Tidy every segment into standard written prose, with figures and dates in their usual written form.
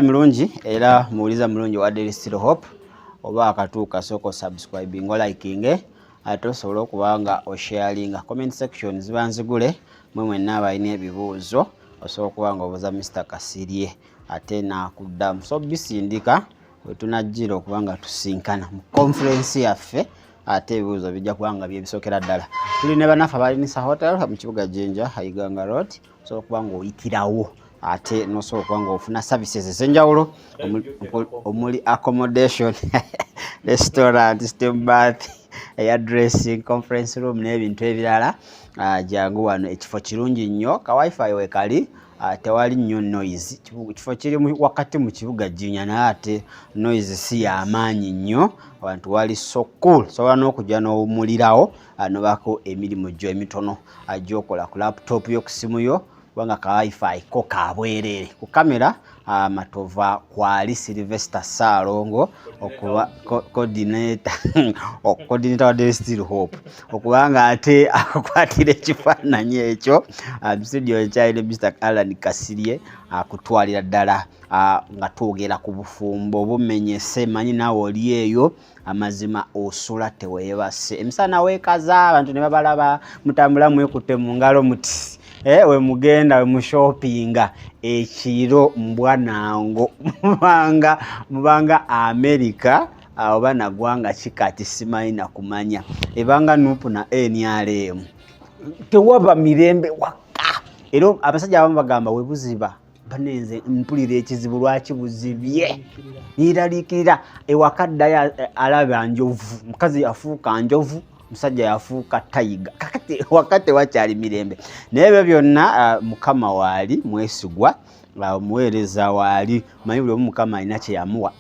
Milungi era muwuliza mulungi wa Daily Still Hope oba akatuuka soko subscribing o liking ate osobola okuba nga osharinga comment section ziba nzigule mwenna abalina ebibuuzo osobola okuba nga obuuza Mr. Kasirye ate nakuddamu so bisindika bwe tunajjira okuba nga tusinkana mu conference yaffe ate ebibuuzo bijja kuba nga byebisookera ddala. Tuli ne bannaffe abalinisa hotel mu kibuga Jinja Iganga Road osobola okuba nga oyitirawo ate nosobola okuba nga ofuna services ez'enjawulo omuli accommodation restaurant steam bath hairdressing conference room n'ebintu ebirala. Jangu wano ekifo kirungi nnyo ka wifi we kali tewali nnyo noise kifo kiri wakati mu kibuga Jinja naye ate noise si y'amaanyi nnyo abantu wali so cool sobola n'okujja n'owummulirawo nobako emirimu gyo emitono agyokola ku laptop yo ku simu yo kubanga ka wifi ko kabwerere ku kamera Matova kwali Sylvester Salongo okuba coordinator wa Daily Still Hope okubanga ate akukwatira ekifaananyi ekyo studio ekyaire Mr. Nnyo-Allan Kasirye akutwalira ddala nga twogera ku bufumbo bumenyese manyi nawe oli eyo amazima osula teweebase emisana weekaza abantu ne babalaba mutambula mwekutte mu ngalo muti we mugenda we mushopinga ekiro mbwanango mubanga America oba nagwanga kikati simanyi na kumanya ebanga nupu na NRM tewaba mirembe waka ero abasajja abamu bagamba we buziba banenze mpulira ekizibu lwaki buzibye niralikira ewakadda alaba njovu mukazi yafuuka njovu musajja yafuuka tayiga kakati wakati wakyali mirembe nebyo byonna mukama wali mwesigwa muweereza wali manyi buli omu mukama alina kye yamuwa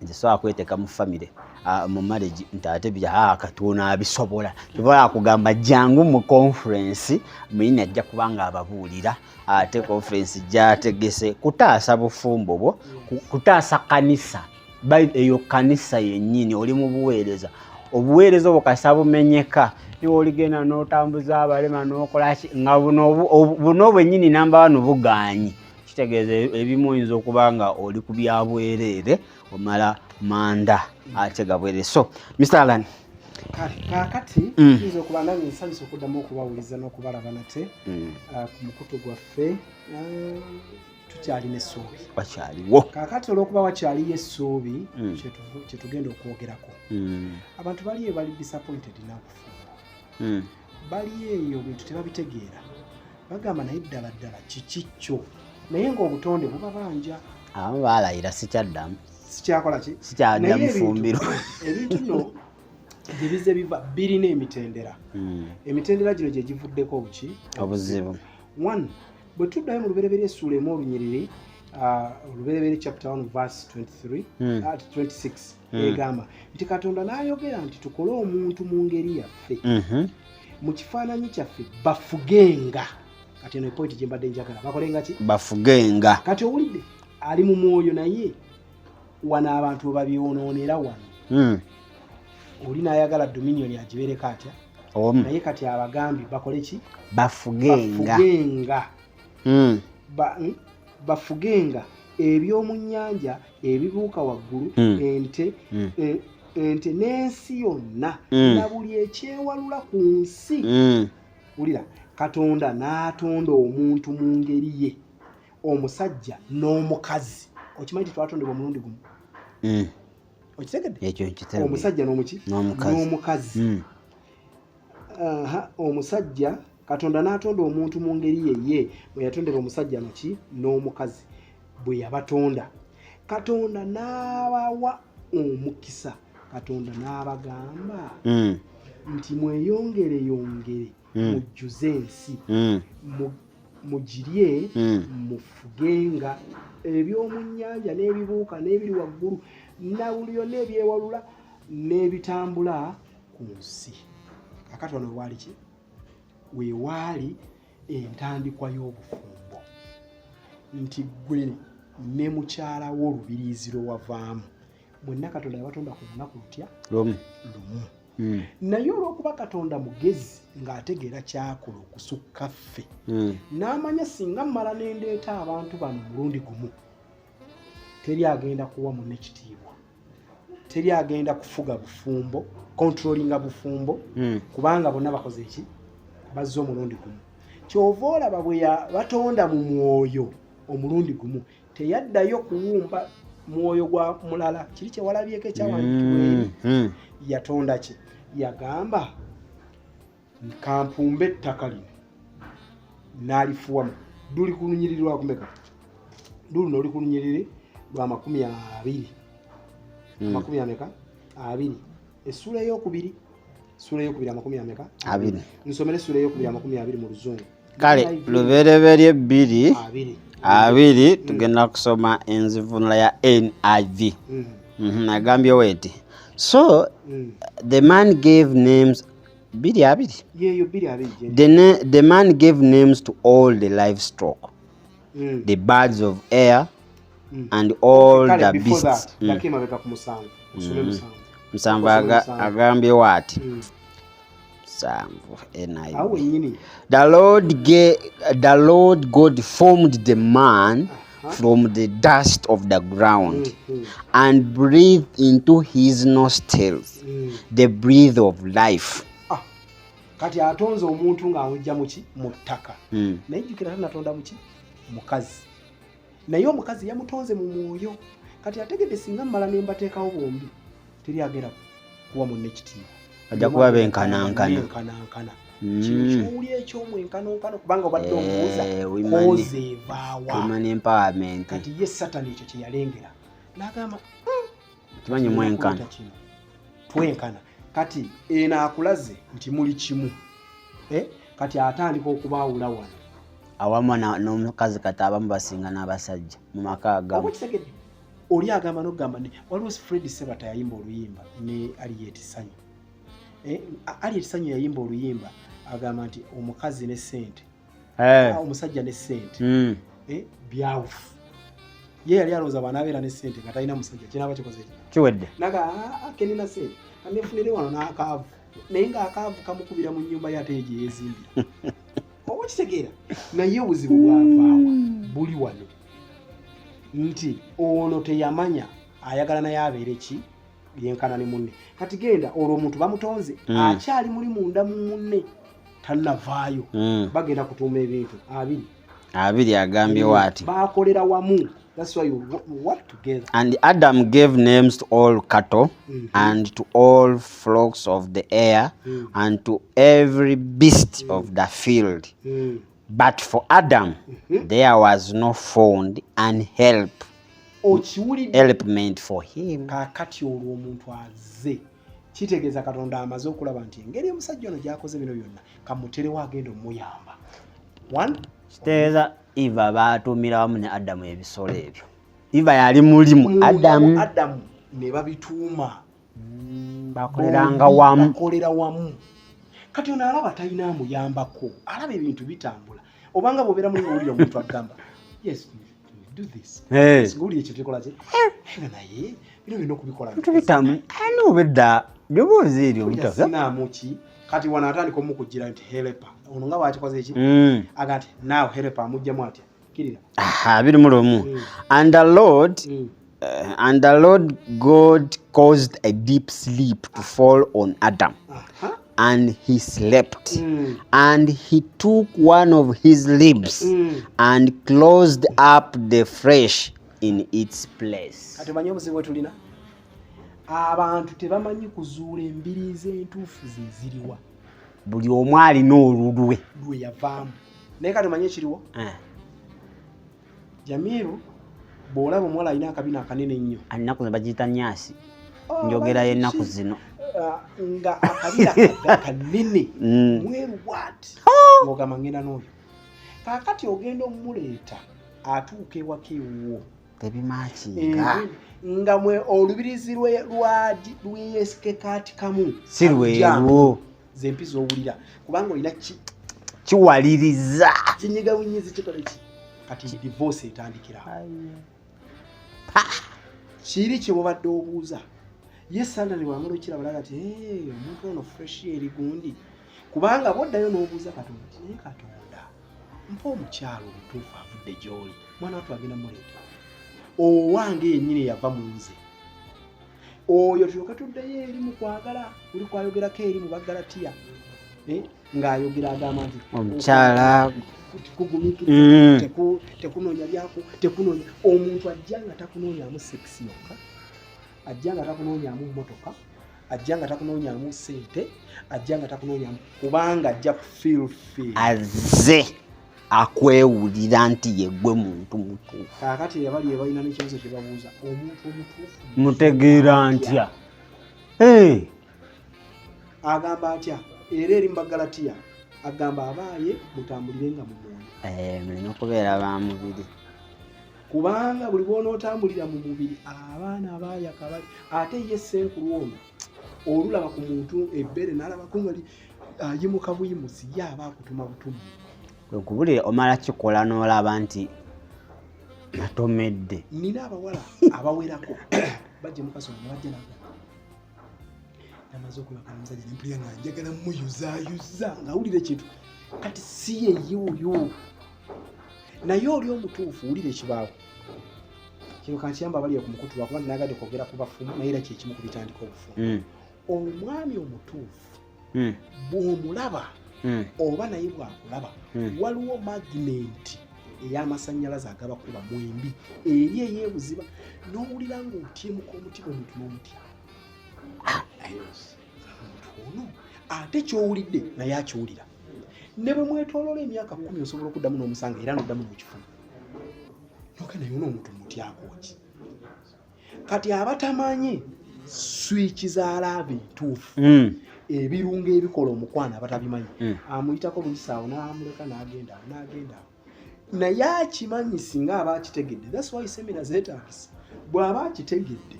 nzisobola kweteka mu family mu marriage ntate bya katuna abisobola tubola kugamba jangu mu conference mwine ajja kubanga ababuulira ate conference jategese kutaasa bufumbo bwo kutaasa kanisa eyo kanisa yennyini oli mu buweereza obuweereza obukasa bumenyeka niwo oligenda n'otambuza abalema n'okolaki nga buno bwennyini namba 1 buganyi kitegeeza ebimu oyinza okuba nga oli ku byabwereere omala manda ate gabwere. So Mr. Nnyo-Allan kakati tuyinza okuba nange nsanyusa okuddamu okubawuliza n'okubalaba nate ku mukutu gwaffe tukyalina essuubi wakyaliwo kakati olw'okuba wakyaliyo essuubi kyetugenda okwogerako abantu bali bali disappointed n'abufumbo bali eyo bintu tebabitegeera bagamba naye ddala kikikyo naye ng'obutonde bubabanja abamu baalayira sikyaddamu sikyakola ki sikyaddamu fumbiro ebintu no gye bize biva birina emitendera emitendera gino gye givuddeko obuki obuzibu. One bwe tuddayo mu lubereberye essuula emu olunyiriri olubereberye chapter 1 verse 23 at 26 egamba nti Katonda n'ayogera nti tukole omuntu mu ngeri yaffe mu kifaananyi kyaffe bafugenga kati eno point gye mbadde njagala bakolenga ki bafugenga kati owulidde ali mu mwoyo naye wano abantu babyonoonera wano oli n'ayagala dominion agibeereko atya naye kati abagambye bakole ki bafugenga bafugenga eby'omu nnyanja ebibuuka waggulu ente n'ensi yonna na buli ekyewalula ku nsi. Wulira Katonda n'atonda omuntu mu ngeri ye omusajja n'omukazi okimanyi twatondebwa omulundi gumu okitegedde omusajja n'omukazi omusajja Katonda n'atonda omuntu mu ngeri ye bwe yatondera omusajja n'omukazi bwe yabatonda Katonda n'abawa omukisa Katonda n'abagamba nti mweyongere mujjuze ensi mugirye mufugenga eby'omu nnyanja n'ebibuuka n'ebiri waggulu na buli byonna ebyewalula n'ebitambula ku nsi. Kakati wano waali ki weewaali entandikwa y'obufumbo nti gwe ne mukyala wo olubiriiziro wavaamu mwenna Katonda yabatonda ku lunaku lutya lumu naye olw'okuba Katonda mugezi ng'ategeera kyakola okusukka ffe n'amanya singa mmala n'endeeta abantu bano mulundi gumu teri agenda kuwa munne kitiibwa, teri agenda kufuga bufumbo, controllinga bufumbo, kubanga bonna bakoze eki, bazze omulundi gumu. Kyova olaba bwe batonda mu mwoyo omulundi gumu, teyaddayo kuwumba mwoyo gwa mulala. Kiri kye walabyeko ekyawandiikibwa eri, yatonda ki? Yagamba kampumbe ettaka lino n'alifuwamu. Duli ku lunyiriri lwa kumeka? Duli n'oli ku lunyiriri lwa 20. 20. Essula ey'okubiri. Essula ey'okubiri 20. Nsomere essula ey'okubiri 20 mu Luzungu. Kale lubereberye 2 tugenda kusoma enzivunula ya NIV. Agambye weti. So the man gave names. The man gave names to all the livestock, the birds of air, and all the beasts. Musanvu agambye wati. The Lord God formed the man from the dust of the ground and breathed into his nostrils the breath of life. Kati atonze omuntu ng'awujja mu ttaka. Naye jjukira natonda muki? Mukazi. Naye omukazi yamutonze mu mwoyo. Kati ategedde singa mmala ne mbateekawo bombi, teri agera kuwa munne kitiibwa. Ajja kuba benkanankana. Kino kyowuli eky'omwenkanonkano kubanga obadde omubuuza koze evaawa. Human empowerment. Kati ye Satani ekyo kye yalengera. N'agamba kimanyi mwenkana. Twenkana. Kati eno akulaze nti muli kimu. Kati atandika okubaawula wano. Awamu n'omukazi kati abamu basinga n'abasajja mu maka agamu. Okitegedde oli agamba n'ogamba waliwo Fred Sebata yayimba oluyimba ne Harriet Sanyu. Harriet Sanyu yayimba oluyimba agamba nti omukazi ne ssente, omusajja ne ssente byawufu. Ye yali alowooza bw'anaabeera ne ssente nga talina musajja kinaaba kikoze kiwedde. Naga kenina ssente anefunire wano n'akaavu, naye ng'akaavu kamukubira mu nnyumba ye ate gye yeezimbira. Oba kitegeera? Naye obuzibu bwavaawa buli wano nti ono teyamanya ayagala naye abeere ki yenkana ne munne. Kati genda olwo omuntu bamutonze akyali muli munda mu munne tannavaayo, bagenda kutuuma ebintu abiri agambye wati bakolera wamu. That's why you work together. And Adam gave names to all cattle and to all flocks of the air and to every beast of the field. But for Adam there was no found an helpmate for him. Kakati olwo omuntu azze kitegeeza Katonda amaze okulaba nti engeri omusajja ono gy'akoze bino byonna kamuterewo agenda omuyamba. Kitegeeza Eva baatumira wamu ne Adamu ebisolo ebyo. Eva yali mulimu, Adamu ne babituuma. Bakoleranga wamu. Kati ono alaba talina amuyambako, alaba ebintu bitambula. Obanga bw'obeera mu ng'owulira omuntu agamba, yes, do this. Ng'owulira ekyo tekola kye? Naye bino byonna okubikola. Tubitamu. Ani obedda ddoboozi eryo obutaka. Sinaamu ki? Kati wano atandika omukujjira nti helper. Ono nga bw'akikoze eki? Aga nti now helper amugjamu atya? Kirira. Biri mu lumu. And the Lord God caused a deep sleep to fall on Adam. And he slept. And he took one of his ribs and closed up the flesh in its place. Kati manyi obuzibu tulina? Abantu tebamanyi kuzuula embiriizi entuufu ze ziriwa. Buli omu alina olulwe lwe yavaamu. Naye kati manyi ekiriwo? Jamil bw'olaba omuwala alina akabina akanene ennyo. Alina kuno bagiyita nyaasi. Njogera y'ennaku zino. Nga akabina kanene mweru bw'ati ng'ogamba ngenda n'oyo. Kaakati ogenda omuleeta atuuka ewaka ewuwo. Tebimakinga. Nga mwe olubirizi lweyesike kaati kamu. Si lwerwo. Ze mpiza owulira. Kubanga olina kiwaliriza. Kinyiga bunyizi kikola ki? Kati divorce etandikira. Kiri kye bw'obadde obuuza. Ye Sandali wamala okiraba balaga ati omuntu ono fresh eri gundi. Kubanga bw'oddayo n'obuuza Katonda nti naye Katonda mpa omukyalo omutuufu avudde gy'oli. Mwana wattu agenda muleeta. owange yennyini yava mu nze oyo tulyoka tuddeyo eri mu kwagala uli kwayogerako eri mu Bagalatiya ng'ayogera agamba nti omukyala kugumikiriza tekunoonya byako tekunoonya omuntu ajja nga takunoonyamu sekisi yokka ajja nga takunoonyamu mmotoka ajja nga takunoonyamu ssente ajja nga takunoonyamu kubanga ajja kufeelfeel azze akwewulira nti yeggwe muntu mutuufu. Kaakati abali balina n'ekibuzo kye babuuza omuntu omutuufu mutegeera ntya? Agamba atya era eri mu Bagalatiya agamba abaaye mutambulirenga mu mwoyo mulina okubeera ba mubiri kubanga buli bw'onootambulira mu mubiri abaana abaayaka bali ate ye ssenkulu ono olulaba ku muntu ebbere n'alabako nga ayimuka buyimusi ye aba akutuma butumu okubulira omala kikola n'olaba nti natomedde. Nina abawala abawerako bajja mukasonga ne bajja naga namaze okwebaka n'omusajja nempulira nga njagala muyuzaayuza ng'awulira ekintu kati si ye yuuyu naye oli omutuufu wulira ekibaawo kino kankiyamba baliye ku mukutu lwakuba nagadde kwogera ku bafumu naye era kyekimu ku bitandika obufumu omwami omutuufu bw'omulaba oba naye bwakulaba waliwo magimenti ey'amasannyalaze agabakuba mwembi eri ey'ebuziba n'owulira ng'otyemuka omutima omuntu n'omutya ono ate kyowulidde naye akiwulira ne bwe mwetooloola emyaka 10 osobola okuddamu n'omusanga era n'oddamu n'okifuna nokena yona omuntu mutyakoki kati abatamanye swiki za laabe entuufu ebirungo ebikola omukwana abatabimanyi amuyitako bulisaawo n'amuleka n'agenda naye akimanyi singa aba akitegedde. That's why semina zeetaagisa bw'aba akitegedde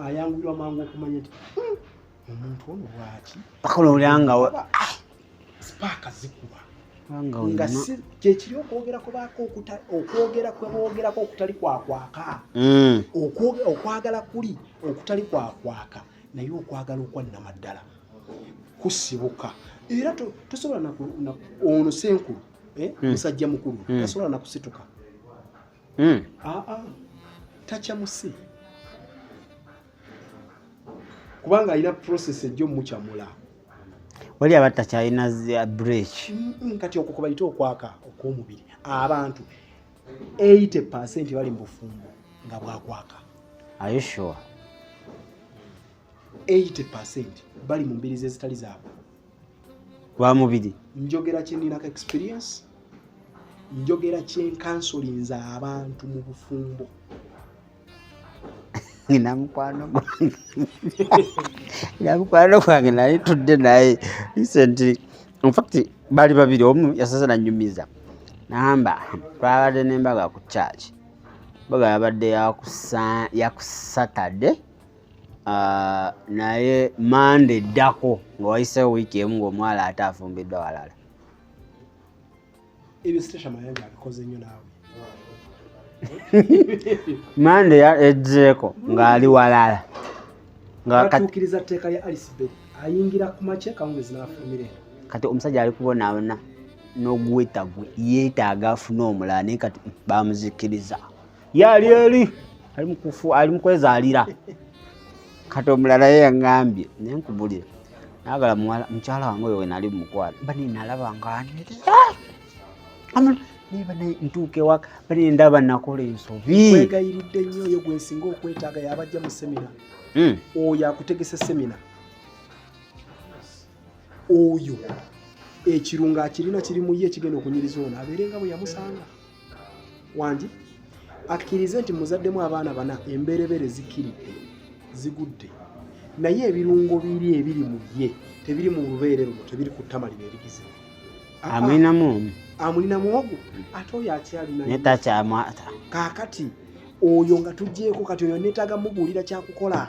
ayangulirwa mangu okumanya nti omuntu ono lwaki akololanga sipaaka zikuba nga kyekiri okwogera kweboogerako okutali kwakwaka okwagala kuli okutali kwakwaka naye okwagala okwannamaddala kusibuka era tosobola ono senkulu musajja mukulu tasobola nakusituka takyamuse kubanga alina process ejjo mukyamula wali abatakyalina zi break kati okwo kubayita okwaka okw'omubiri abantu 80% bali mu bufumbo nga bwakwaka. Are you sure? 80% bali mu mbiri zezitali zaabwe bwa mubiri. Njogera kyeninako experience njogera kyenkansolinza abantu mu bufumbo ngina mukwano gwange nali tudde naye recently in fact bali babiri omu yasaza nanyumiza namba twabadde n'embaga ku church baga yabadde yaku Saturday naye Monday ddako nga wayiseewo wiiki emu ng'omuwala ate afumbiddwa walala. Ebyo station mayanja abikoze nnyo naawe. Monday ejjeeko ng'ali walala ngatuukiriza tteeka lya Alisibet ayingira ku makye kawungezi n'afulumira kati omusajja ali kubonaabona n'ogweta gwe yeetaaga afune omulala naye kati bamuzikiriza yali eri ali mu kwezaalira kati omulala ye yaŋŋambye naye nkubulira naagala mukyala wange oyo we nali mukwano bani nalaba ng'anywereza niba ntuuke waka bani ndaba nakola ensobi. Kwegayiridde nnyo oyo gwe nsinga okwetaaga yabajja mu semina oyo akutegese semina oyo ekirungo akirina kiri mu ye ekigenda okunyiriza ono abeerenga bwe yamusanga wangi akkirize nti muzaddemu abaana bana emberebere zikiridde zigudde naye ebirungo biri ebiri mu ye tebiri mu lubeere luno tebiri ku ttama lino erigize amulina muwogo ate oyo akyalina netakyamwata kaakati oyo nga tugjeeko kati oyo neetaaga mubuulira kyakukola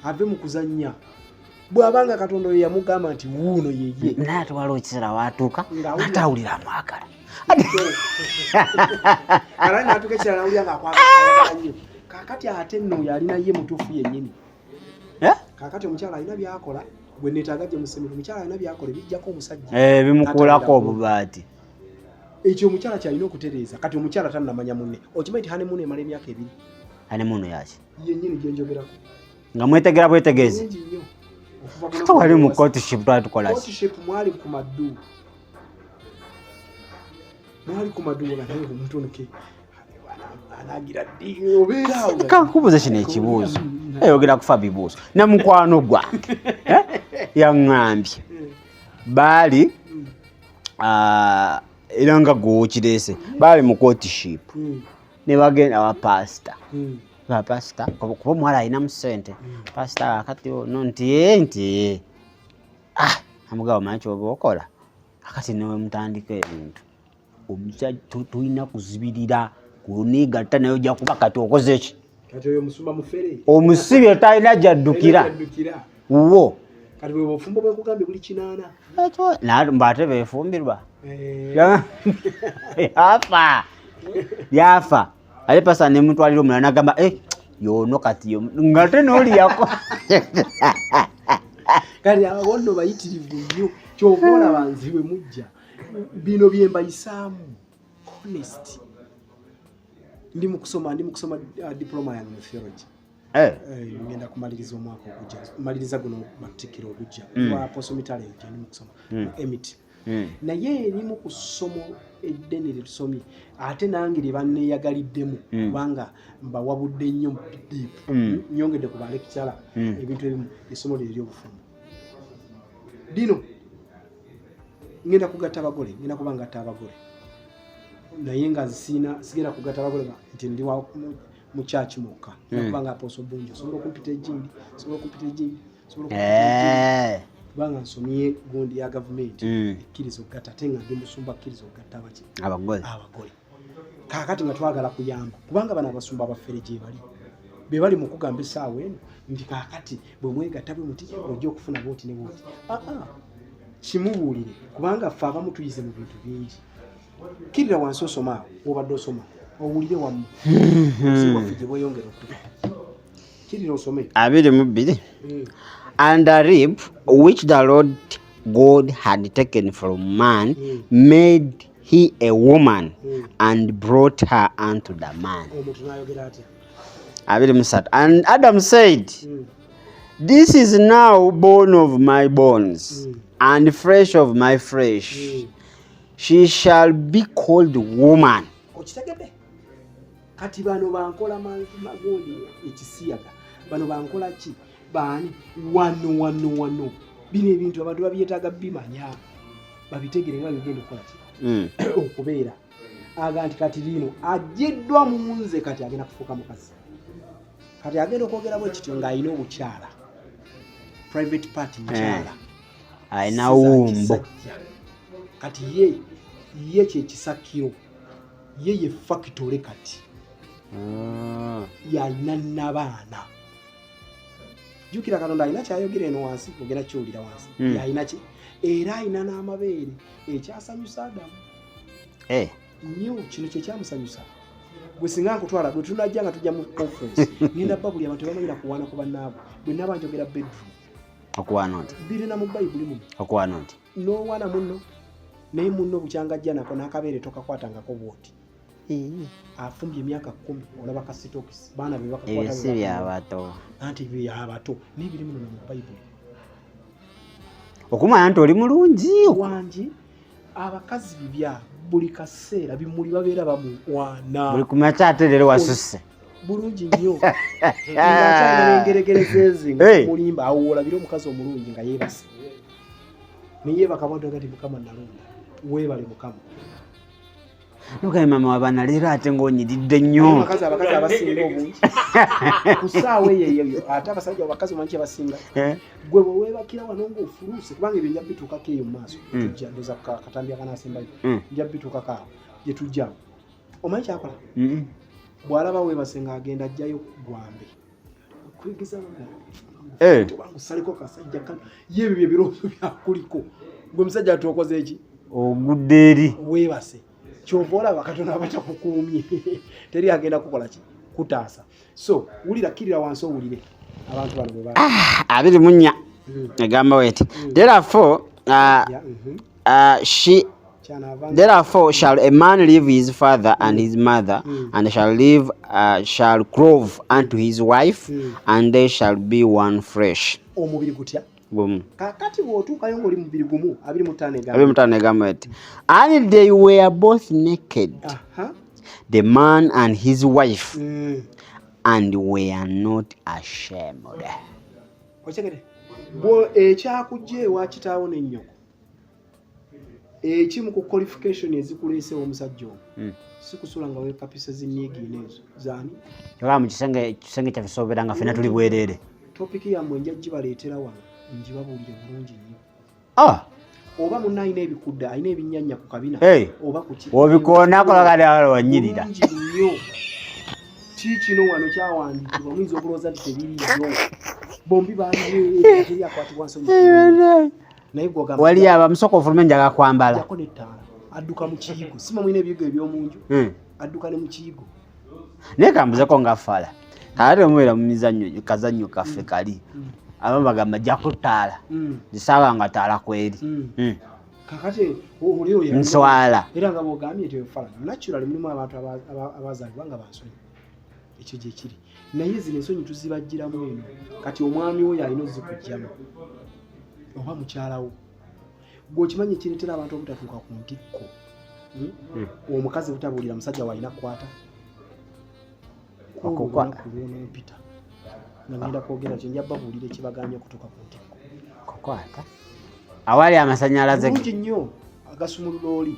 ave mu kuzannya bw'abanga Katonda oyo yamugamba nti wuuno yeye naye ate waliwo ekiseera waatuuka ate awulira amwagala ala naatuuka ekiseera nawulira ng'akwagala nnyo kaakati ate nno oyo alina ye mutuufu yennyini kaakati omukyala alina byakola gwe neetaaga gye musemero omukyala alina byakola ebijjako omusajja bimukuulako obubaati ekyo omukyala kyalina okutereeza kati omukyala tannamanya munne okimanyi nti honeymoon emala emyaka 2 honeymoon yaki yennyini gyenjogerako nga mwetegera bwetegeezi ate wali mu courtship twali tukola ki courtship mwali ku maddu nga naye omuntu ono ke anagira ddi obeeraawo kankubuuza kino ekibuuzo ayogera kufa bibuuzo ne mukwano gwange yaŋŋambye baali era nga gwokireese baali mu courtship ne bagenda wa pasita pasita kuba omuwala alinamu ssente pasita akati ono nti amugaba omanyi kyoba okola akati newe mutandika ebintu omusajja tulina kuzibirira kunigatta naye ojja kuba kati okoze ki kati oyo musumba mufere omusibye talina gyaddukira wo kati bwe bufumbo bwekugambye buli 8 mbate beefumbirwa yafa ale pasa ne mutwalira omulala nagamba yono kati nga te nooliyako kati abo nno bayitirivu nnyo kyobola banzi bwe mujja bino byembayisaamu honest ndi mu kusoma diploma yange mu theology ngenda kumaliriza omwaka ogujja maliriza guno matikiro ogujja wa apostle talent ndi mu kusoma emit naye eri mu kusomo eddene litusomye ate nange lye banneeyagaliddemu kubanga mbawabudde nnyo deep nyongedde ku balekitala ebintu ebimu essomo lye ery'obufumbo dino ngenda kugatta abagole ngenda kuba ngatta abagole naye nga sigenda kugatta abagole nti ndi mu church mukka kuba nga apostle bunjo sobola okumpita ejjindi kubanga nsomye gundi ya gavumenti ekkiriza okugatta ate nga ndi musumba akkiriza okugatta abagole kaakati nga twagala kuyamba kubanga bano abasumba abafere gye be bali mu kugamba essaawa eno nti kaakati bwe mwegatta bwe muti ojja okufuna booti ne booti kimubuulire kubanga ffe abamu tuyize mu bintu bingi kirira wansi osoma obadde osoma owulire wamu singaffe gye bweyongera okutuka kirira osome 22 and a rib which the Lord God had taken from man made he a woman and brought her unto the man. And Adam said, this is now bone of my bones and flesh of my flesh. She shall be called woman. Kati bano bankola magundi ekisiyaga bano bankola ki bani wano bino ebintu abantu babyetaaga bimanya babitegere nga bigenda okukola ki okubeera aga nti kati lino ajeddwa mu nze kati agenda kufuuka mukazi kati agenda okwogera bwe kityo ng'alina obukyala private party mukyala alina wumbo kati ye kyekisakiro ye factory kati yalina n'abaana jukira Katonda alina kyayogera eno wansi ogera kyolira wansi yalina ki era alina n'amabeere ekyasanyusa Adamu nnyo kino kyekyamusanyusa gwe singa nkutwala bwe tunajja nga tujja mu conference ngenda bba buli abantu bamanyira kuwaana ku bannaabo bwe naba njogera bedroom okuwaana nti birina mu bayibuli muno okuwaana nti n'owaana munno naye munno bukyangajja nako n'akabeere tokakwatangako bwoti afumbye emyaka 10 olaba kasitokisi baana be bakakwata si byabato anti byabato n'ebiri muno mu bayibuli okumanya nti oli mulungi wangi abakazi bibya buli kaseera bimuli babeera bamuwaana buli kumakya ate leero wasusse bulungi nnyo nga engeregerezezi nga mulimba awo olabira omukazi omulungi nga yeebase neyeebaka bantu agati mukama nalonda weebale mukama nukaye mama wabana leero ate ng'onyiridde nnyo abakazi abasinga obungi ku ssaawa eyo ate abasajja abakazi omanyi kye basinga gwe bwe weebakira wano ng'ofuluuse kubanga ebyo nja bituukako eyo mu maaso tujja ndoza katambi akanaasembayo nja bituukako awo gye tujja omanyi kyakola bw'alaba weebase ng'agenda ajjayo gwambe kwegeza tobanga osaliko kasajja kano ye ebyo ebirowoozo byakuliko gwe musajja atuokoze eki ogudde eri weebase kyova olaba Katonda abatakukuumye teri agenda kukola ki kutaasa so wulira kirira wansi owulire abantu bano bwe bali 24 egamba weti therefore she Therefore shall a man leave his father and his mother, and shall clove unto his wife, and they shall be one flesh. Omubiri gutya? Boom. Kakati bw'otuukayo ng'oli mubiri gumu 25 egamba eti, and they were both naked, the man and his wife, and were not ashamed. Okyegere bwo ekyakujja ewa kitaawo ne nnyoko ekimu ku qualification ezikuleesewo omusajja ono si kusula nga weekapisa zinniigiina ezo zaani oba mu kisenge kyaffe sobeera nga ffenna tuli bwereere. topiki yammwe nja gibaleetera wano ngibabuulire bulungi nnyo. Oba munna alina ebikudde alina ebinnyanya ku kabina oba ku obikoonakolagalawanyirira nnyo kino wano kyawandiikibwa muyinza okulowooza nti tebiriiyo bombi baateri akwatibwa nsonyi naye wali abamusoko ofulume njaga kwambala jako n'ettaala adduka mu kiyigo sima mwina ebiyigo eby'omunju adduka ne mu kiyigo naye kambuzeko nga fala ate omubeera mu mizannyo kazannyo kaffe kali abamu bagamba jjako ttaala zisaawa nga ttaala kweri kakati olio nswala era nga bw'ogambye nti efala naturally mulimu abantu abazaalibwa nga bansonyi ekyo gye kiri naye zino ensonyi tuzibajjiramu eno kati omwami oyo alina ozikugjamu oba mukyalawo gweokimanyi ekireetera abantu obutatuuka ku ntikko omukazi butabuulira musajja walina kukwata kulwonompita nagenda kwogera kyo nja babuulira ekibaganya okutuuka ku ntikko kukwata awali amasannyalaze bulungi nnyo agasumulula oli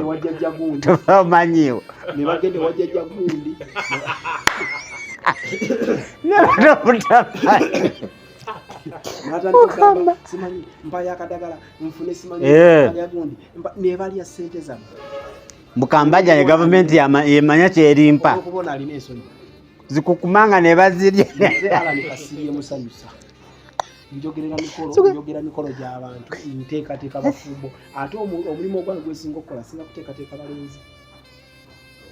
wajjajja gundi tomanyiwo ne bagende wajjajja gundi natandikagamba simanyi mpayo akadagala nfune simanyi yagundi nebalya ssente zammwe mukambajja ne gavumenti yemanya kyerimpa okubona alina ensonyi zikukumanga ne bazirya Nnyo-Allan Kasirye musanyusa njogera mikolo gy'abantu nteekateeka bafumbo ate omulimu ogwange gwesinga okukola singa kuteekateeka balenzi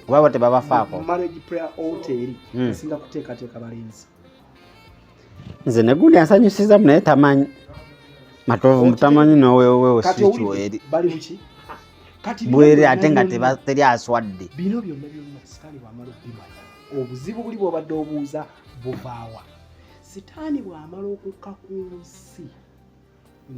wabo tebabafaako marriage prayer altar singa kuteekateeka balenzi nze negundi ansanyusiza naye tamanyi matovu mutamanyi nowewewe sikiweri bali buki kati bwere ate nga teri aswadde bino byonna sitaani bw'amala okubimanya obuzibu buli bw'obadde obuuza buvaawa sitaani bw'amala okukka ku nsi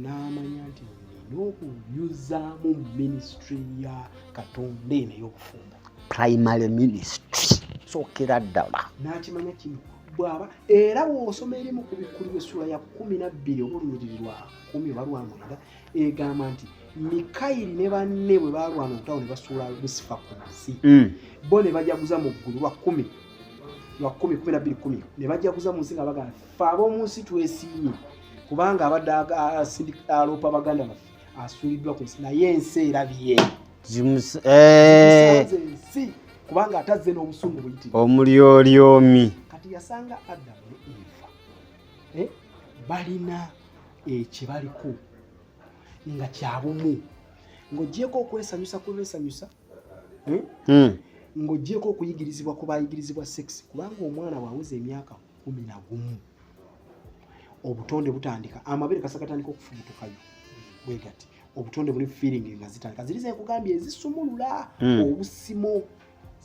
n'amanya nti nina okuyuzaamu ministry ya Katonda eno ey'obufumbo primary ministry sookera ddala n'akimanya kino bw'aba era bw'osoma erimu ku bikkuli b'essula ya 12 oba olunyiriri lwa 10 oba lwa 9 egamba nti Mikayiri ne banne bwe baalwana okutawo ne basuula Lusifa ku nsi bo ne bajaguza mu ggulu lwa 10 ne bajaguza mu nsi nga bagamba ffe ab'omu nsi twesiimye kubanga abadde aloopa baganda baffe asuuliddwa ku nsi naye ensi erabye ensi kubanga atazze n'obusungu buyitirivu omulyolyomi kati yasanga Adamu ne Eva balina ekibaliko nga kyabumu ng'ogyeko okwesanyusa kubeesanyusa ng'ogyeko okuyigirizibwa ku bayigirizibwa sex kubanga omwana bw'aweza emyaka 11 obutonde butandika amabere kasa gatandika okufumutukayo bwe gati obutonde buli feeling nga zitandika zirize kugambye ezisumulula obusimo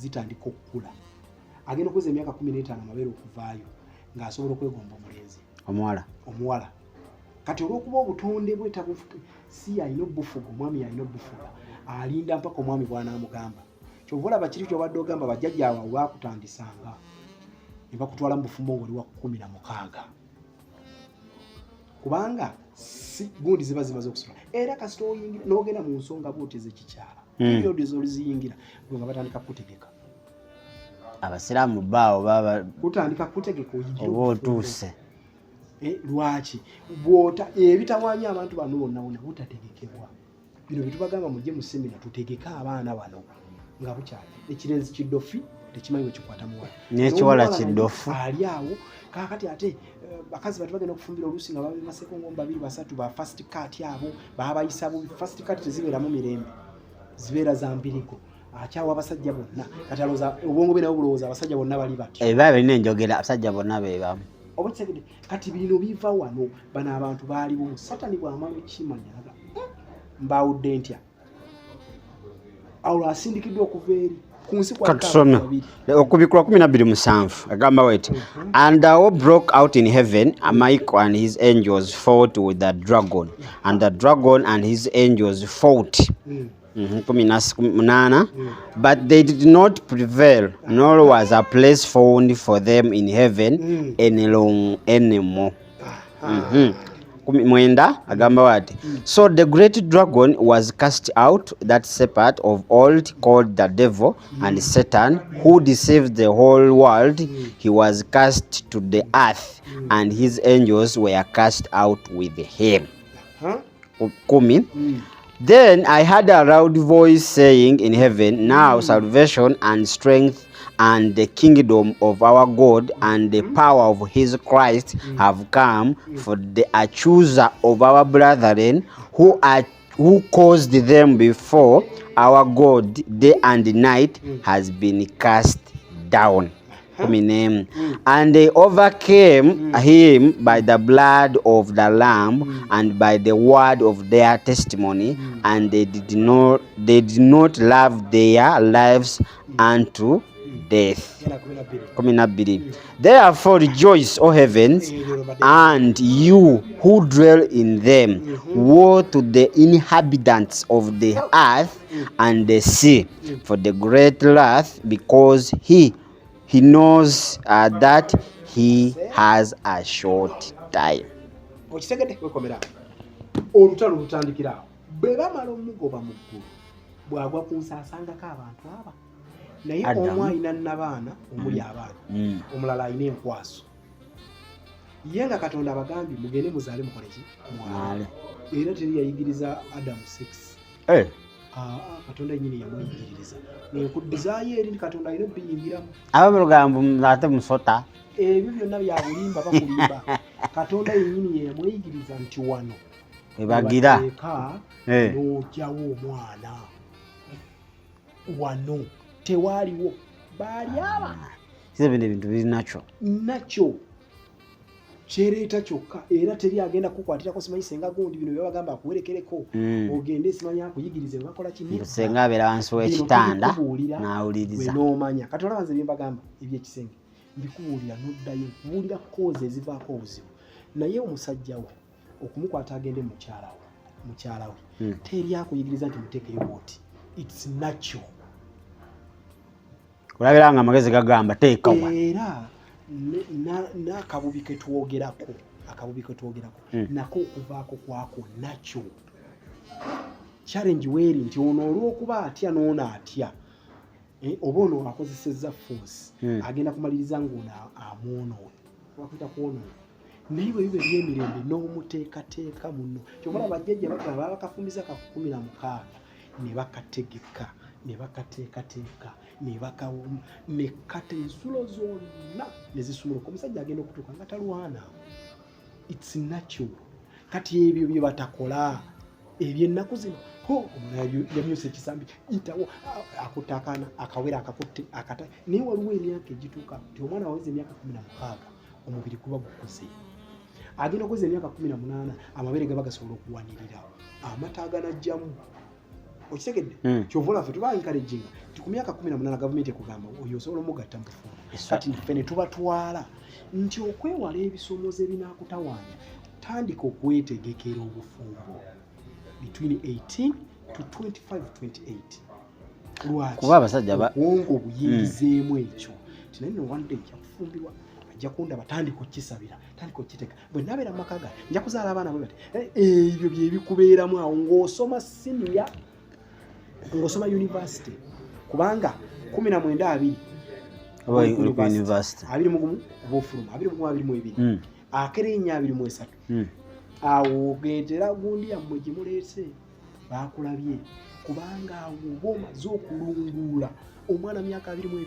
zitandika okukula agenda okuweza emyaka 15 amabere okuvaayo ng'asobola okwegomba omulenzi omuwala kati olw'okuba obutonde bwe tabufuka si alina obufuga omwami alina obufuga alinda mpaka omwami bw'anaamugamba kyova olaba kiri kyobadde ogamba bajjajja awo baakutandisanga ne bakutwala mu bufumbo ng'oli wa 16 kubanga si gundi ziba zimaze okusoma era kasita oyingira n'ogenda mu nsonga bwoteze kikyala periodi z'oliziyingira gwe nga batandika kutegeka abasiraamu baawo baba kutandika kutegeka oyingira oba otuuse lwaki bwota ebitawanya abantu bano bonna butategekebwa bino bitubagamba mujje mu semina tutegeke abaana bano nga bukyali ekirenzi kiddofi tekimanyi wekikwata muwala n'ekiwala kiddofu ali awo kakati ate bakazi batu bagenda okufumbira oluusi nga bamaseko ng'omu 2-3 ba first cut abo babayisa bubi first cut tezibeeramu mirembe zibeera za mbirigo akyawa abasajja bonna kati alowooza obwongo bwe nabo bulowooza abasajja bonna bali batyo ebiba birina enjogera abasajja bonna beebamu obutegede kati bino biva wano bano abantu baali bumu satani bw'amala okimanya mbawudde ntya awo asindikiddwa okuva eri ku nsi kwa katusome okubikula 12:7 agamba wait and all broke out in heaven, Michael and his angels fought with the dragon, and the dragon and his angels fought. 18 but they did not prevail, nor was a place found for them in heaven anymore. Mwenda agamba wati so the great dragon was cast out, that serpent of old called the devil and Satan, who deceived the whole world. He was cast to the earth, and his angels were cast out with him. Then I heard a loud voice saying in heaven, now salvation and strength and the kingdom of our God and the power of his Christ have come, for the accuser of our brethren who caused them before our God day and night has been cast down. And they overcame him by the blood of the Lamb and by the word of their testimony, and they did not love their lives unto death. Therefore rejoice, O heavens, and you who dwell in them. Woe to the inhabitants of the earth and the sea, for the great wrath, because he knows that he has a short time. Olutalo lutandikira bwe bamala omugoba mu ggulu bw'agwa ku nsi asangako abantu aba naye omu alina nnabaana omuli abaana omulala alina enkwaso ye nga Katonda abagambye mugende muzaale mukoleki mwale era teri yayigiriza Adamu 6 Katonda yennyini yamuyigiriza nekuddizaayo eri Katonda alina okuyingiramu abalugambo ate musota ebyo byonna bya bulimba bakulimba Katonda yennyini ye yamuyigiriza nti wano ebagira n'ojjawo omwana wano tewaaliwo baali abaana bino ebintu biri nakyo kyereeta kyokka era teri agenda kukwatirako simanyi senga gundi bino byabagamba akuwerekereko ogende esimanyi akuyigirize bakola kinene senga abeera wansi w'ekitanda n'awuliriza n'omanya Katonda banze bye mbagamba ebyekisenge mbikubuulira n'oddayo kubuulira koozi ezivaako obuzibu naye omusajja we okumukwata agende mukyala we teri akuyigiriza nti muteekeyo booti. It's natural. Kulabira nga amagezi gagamba teekawa era n'akabubi ke twogerako nako okuvaako kwako nakyo challenge weeri nti ono olw'okuba atya n'ono atya oba ono akozesezza force agenda kumaliriza ng'ono amwonowe wakwita kwonowe naye bwe bibe by'emirembe n'omuteekateeka muno kyomala bajjajja bagamba bakafumiza kakumira mukaaga ne bakategeka ne bakateekateeka ne kata ensulo zonna ne zisumuluka omusajja agenda okutuuka nga talwana. It's natural. Kati ebyo bye batakola eby'ennaku zino omulala yamyusa ekisambi yitawo akutakana akawera akakutte akata naye waliwo emyaka egituuka nti omwana waweza emyaka 16 omubiri guba gukuze agenda okuweza emyaka 18 amabere gaba gasobola okuwanirira amata aganajjamu okitegedde kyovula ffe tuba encouraging nti ku myaka 18 gavumenti ekugamba oyo osobola omugatta mu bufumu kati ffe ne tubatwala nti okwewala ebisomozo ebinaakutawaanya tandika okwetegekera obufumbo between 18 to 25-28 lwaki kuba abasajja obwongo buyingizeemu ekyo tinaye no one day kyakufumbirwa ajja kunda batandika okukisabira tandika okukiteeka bwe nabeera mu maka gange nja kuzaala abaana bwe bati ebyo bye bikubeeramu awo ng'osoma senior ng'osoma university kubanga 19 university 21 Obufumbo 22 Akereenya 23 awo ogendera gundi yammwe gye muleese baakulabye kubanga awo oba omaze okulungula omwana myaka 22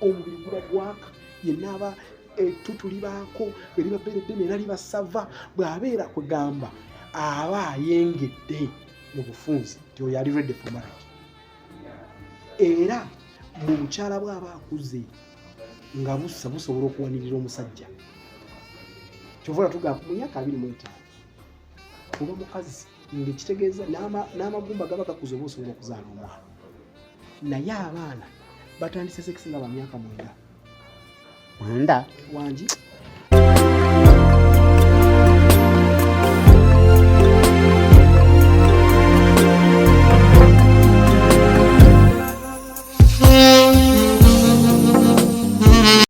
omubiri guba gwaka yenna aba ettutu libaako eriba beredde nera libasava bw'abeera kugamba aba ayengedde mu bufunzi nti oyo ali ready for marriage era mu mukyala bw'aba akuze nga busobola okuwanirira omusajja kyovula tugamba mu myaka 25 kuba mukazi ng'ekitegeeza n'amagumba gaba gakuze oba osobola okuzaala omwana naye abaana batandise sex nga ba myaka 9 mwenda wangi